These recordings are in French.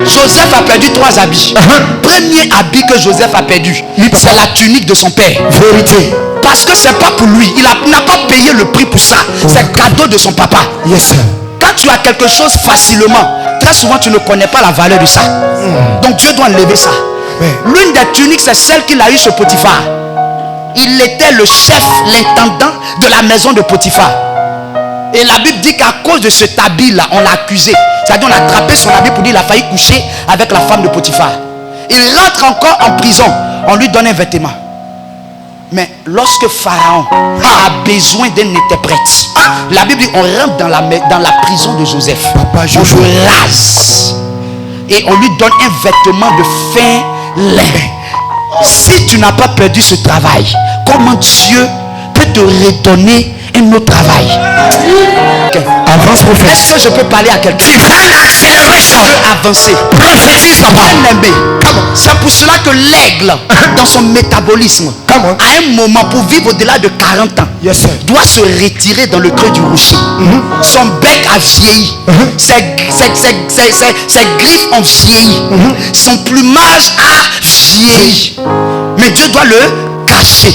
Joseph a perdu 3 habits. Premier habit que Joseph a perdu, c'est la tunique de son père. Vérité. Parce que c'est pas pour lui. Il n'a pas payé le prix pour ça. C'est cadeau de son papa. Yes, sir. Quand tu as quelque chose facilement, très souvent tu ne connais pas la valeur de ça. Donc Dieu doit enlever ça. L'une des tuniques, c'est celle qu'il a eue chez Potiphar. Il était le chef, l'intendant de la maison de Potiphar. Et la Bible dit qu'à cause de cet habit-là, on l'a accusé. C'est-à-dire on a attrapé son habit pour dire qu'il a failli coucher avec la femme de Potiphar. Il rentre encore en prison. On lui donne un vêtement. Mais lorsque Pharaon a besoin d'un interprète, la Bible dit on rentre dans la prison de Joseph. Papa, on le rase. Et on lui donne un vêtement de fin lin. Si tu n'as pas perdu ce travail, comment Dieu peut te redonner un autre travail? Avance, prophète. Est-ce que je peux parler à quelqu'un? Accélération. Avancer. Prophétise, papa. C'est pour cela que l'aigle, dans son métabolisme, à un moment, pour vivre au-delà de 40 ans, doit se retirer dans le creux du rocher. Son bec a vieilli. Ses griffes ont vieilli. Son plumage a vieilli. Mais Dieu doit le cacher.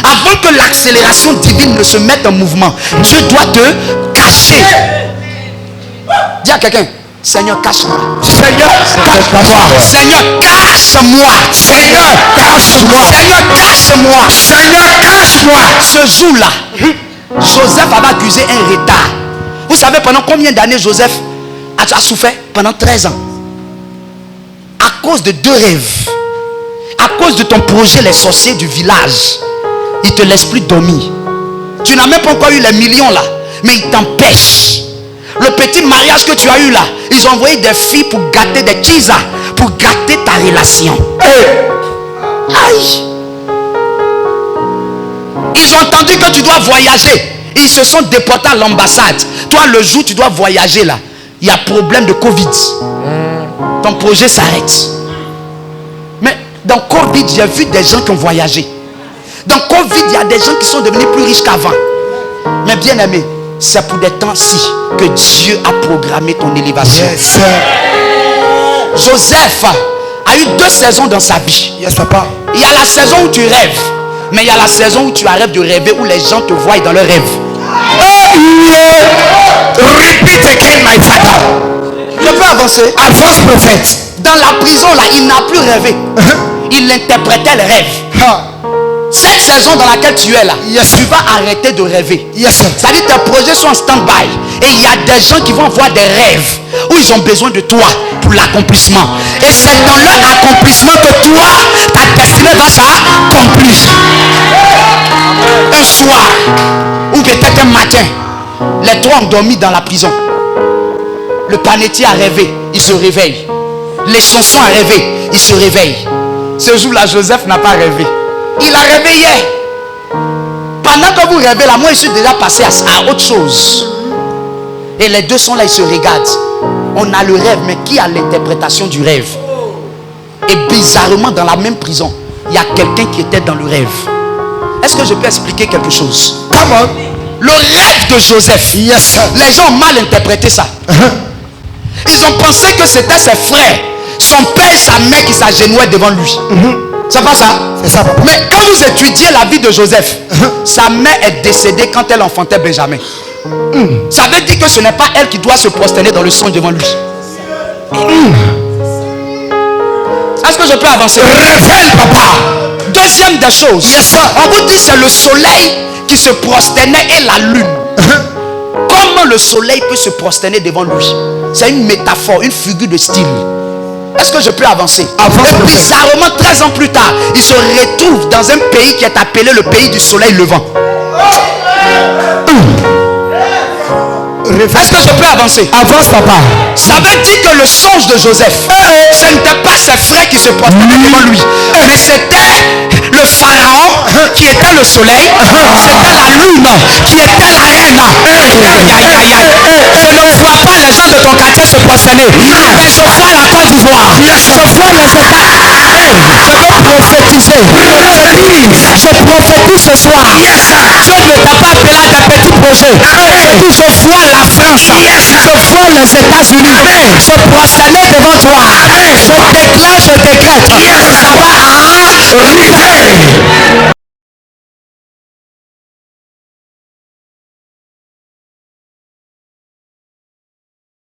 Avant que l'accélération divine ne se mette en mouvement, Dieu doit te cacher. Dis à quelqu'un: Seigneur, cache-moi. Seigneur, cache-moi. Seigneur, cache-moi. Seigneur, cache-moi. Seigneur, cache-moi. Seigneur, cache-moi. Ce jour-là, Joseph avait accusé un retard. Vous savez pendant combien d'années Joseph a souffert? Pendant 13 ans. À cause de 2 rêves. À cause de ton projet, les sorciers du village, ils ne te laissent plus dormir. Tu n'as même pas encore eu les millions là, mais ils t'empêchent. Le petit mariage que tu as eu là, ils ont envoyé des filles pour gâter des cheesa, pour gâter ta relation. Aïe. Ils ont entendu que tu dois voyager. Ils se sont déportés à l'ambassade. Toi, le jour où tu dois voyager là, il y a problème de Covid. Ton projet s'arrête. Mais dans Covid, j'ai vu des gens qui ont voyagé. Dans Covid, il y a des gens qui sont devenus plus riches qu'avant. Mais bien aimé, c'est pour des temps-ci que Dieu a programmé ton élévation. Yes, Joseph a eu 2 saisons dans sa vie. Yes, papa. Il y a la saison où tu rêves, mais il y a la saison où tu arrêtes de rêver, où les gens te voient dans leurs rêves. Repeat again, my father. Je peux avancer. Avance, prophète. Dans la prison là, il n'a plus rêvé. Il interprétait le rêve. Cette saison dans laquelle tu es là, tu vas arrêter de rêver. C'est-à-dire tes projets sont en stand-by. Et il y a des gens qui vont avoir des rêves où ils ont besoin de toi pour l'accomplissement. Et c'est dans leur accomplissement que toi, ta destinée va s'accomplir. Un soir, ou peut-être un matin, les 3 ont dormi dans la prison. Le panetier a rêvé, il se réveille. Les chansons a rêvé, il se réveille. Ce jour-là, Joseph n'a pas rêvé. Il a rêvé hier. Pendant que vous rêvez là, moi je suis déjà passé à autre chose. Et les 2 sont là, ils se regardent. On a le rêve, mais qui a l'interprétation du rêve? Et bizarrement, dans la même prison, il y a quelqu'un qui était dans le rêve. Est-ce que je peux expliquer quelque chose? Come on. Le rêve de Joseph, les gens ont mal interprété ça. Ils ont pensé que c'était ses frères, son père et sa mère qui s'agenouillaient devant lui. C'est pas ça? C'est ça, papa. Mais quand vous étudiez la vie de Joseph, sa mère est décédée quand elle enfantait Benjamin. Ça veut dire que ce n'est pas elle qui doit se prosterner dans le sang devant lui. Est-ce que je peux avancer? Révèle, papa. Deuxième des choses, on vous dit c'est le soleil qui se prosternait et la lune. Comment le soleil peut se prosterner devant lui? C'est une métaphore, une figure de style. Est-ce que je peux avancer? Et bizarrement, 13 ans plus tard, il se retrouve dans un pays qui est appelé le pays du soleil levant. Est-ce que je peux avancer? Avance, papa. Ça veut dire que le songe de Joseph, ce n'était pas ses frères qui se prosternaient devant lui, mais c'était le pharaon qui était le soleil, c'était la lune qui était la reine. Je ne vois pas les gens de ton quartier se prosterner, mais je vois la Côte d'Ivoire, je vois les États. Je peux prophétiser. Je prophétise ce soir. Dieu ne t'a pas appelé à des petits projets. Je vois la France, je vois des États-Unis se prosterner devant toi. Se